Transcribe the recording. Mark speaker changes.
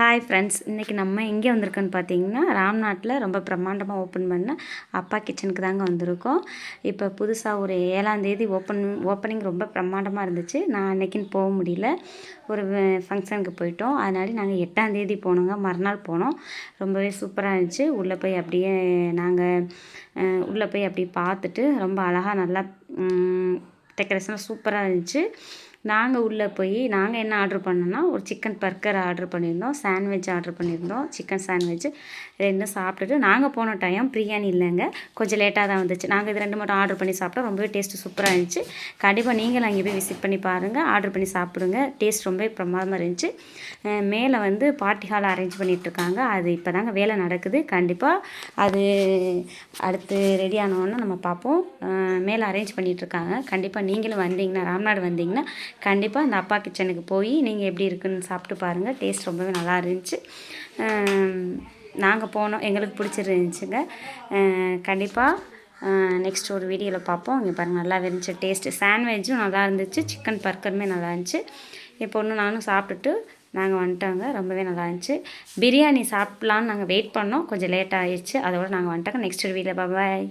Speaker 1: Hi friends, இன்றைக்கி நம்ம எங்கே வந்திருக்கோன்னு பார்த்தீங்கன்னா, ராம்நாட்டில் ரொம்ப பிரம்மாண்டமாக ஓப்பன் பண்ண அப்பா கிச்சனுக்கு தாங்க வந்திருக்கோம். இப்போ புதுசாக ஒரு 7ஆந்தேதி ஓப்பனிங் ரொம்ப பிரம்மாண்டமாக இருந்துச்சு. நான் அன்றைக்கின்னு போக முடியல, ஒரு ஃபங்க்ஷனுக்கு போயிட்டோம். அதனால நாங்கள் 8ஆந்தேதி போனோங்க, மறுநாள் போனோம். ரொம்பவே சூப்பராக இருந்துச்சு. உள்ளே போய் அப்படியே பார்த்துட்டு ரொம்ப அழகாக நல்லா டெக்கரேஷன் சூப்பராக இருந்துச்சு. நாங்கள் உள்ளே போய் நாங்கள் என்ன ஆர்டர் பண்ணோன்னா, ஒரு சிக்கன் பர்கர் ஆர்டர் பண்ணியிருந்தோம், சாண்ட்விச் ஆர்டர் பண்ணியிருந்தோம். சிக்கன் சாண்ட்விச் 2 சாப்பிட்டுட்டு நாங்கள் போன டைம் பிரியாணி இல்லைங்க, கொஞ்சம் லேட்டாக தான் வந்துச்சு. நாங்கள் இது 2 மட்டும் ஆர்டர் பண்ணி சாப்பிட்டோம். ரொம்பவே டேஸ்ட்டு சூப்பராக இருந்துச்சு. கண்டிப்பாக நீங்களும் அங்கே போய் விசிட் பண்ணி பாருங்கள், ஆர்டர் பண்ணி சாப்பிடுங்க. டேஸ்ட் ரொம்ப பிரமாதமாக இருந்துச்சு. மேலே பார்ட்டி ஹால் அரேஞ்ச் பண்ணிகிட்ருக்காங்க. அது இப்போ தாங்க வேலை நடக்குது. கண்டிப்பாக அது அடுத்து ரெடி ஆனோன்னு நம்ம பார்ப்போம். மேலே அரேஞ்ச் பண்ணிகிட்ருக்காங்க. கண்டிப்பாக நீங்களும் வந்தீங்கன்னா, ராம்நாடு வந்தீங்கன்னா கண்டிப்பாக அந்த அப்பா கிச்சனுக்கு போய் நீங்கள் எப்படி இருக்குன்னு சாப்பிட்டு பாருங்கள். டேஸ்ட் ரொம்பவே நல்லா இருந்துச்சு. நாங்கள் போனோம், எங்களுக்கு பிடிச்சிருந்துச்சுங்க. கண்டிப்பாக நெக்ஸ்ட் ஒரு வீடியோவில் பார்ப்போம். இங்கே பாருங்கள், நல்லா இருந்துச்சு. டேஸ்ட்டு சாண்ட்விச்சும் நல்லா இருந்துச்சு, சிக்கன் பர்கருமே நல்லா இருந்துச்சு. என் பொண்ணு நானும் சாப்பிட்டுட்டு நாங்கள் வந்துட்டோங்க. ரொம்பவே நல்லா இருந்துச்சு. பிரியாணி சாப்பிட்லான்னு நாங்கள் வெயிட் பண்ணோம், கொஞ்சம் லேட் ஆகிடுச்சு. அதோடு நாங்கள் வந்துட்டோங்க. நெக்ஸ்ட் ஒரு வீடியோவில் பாய்.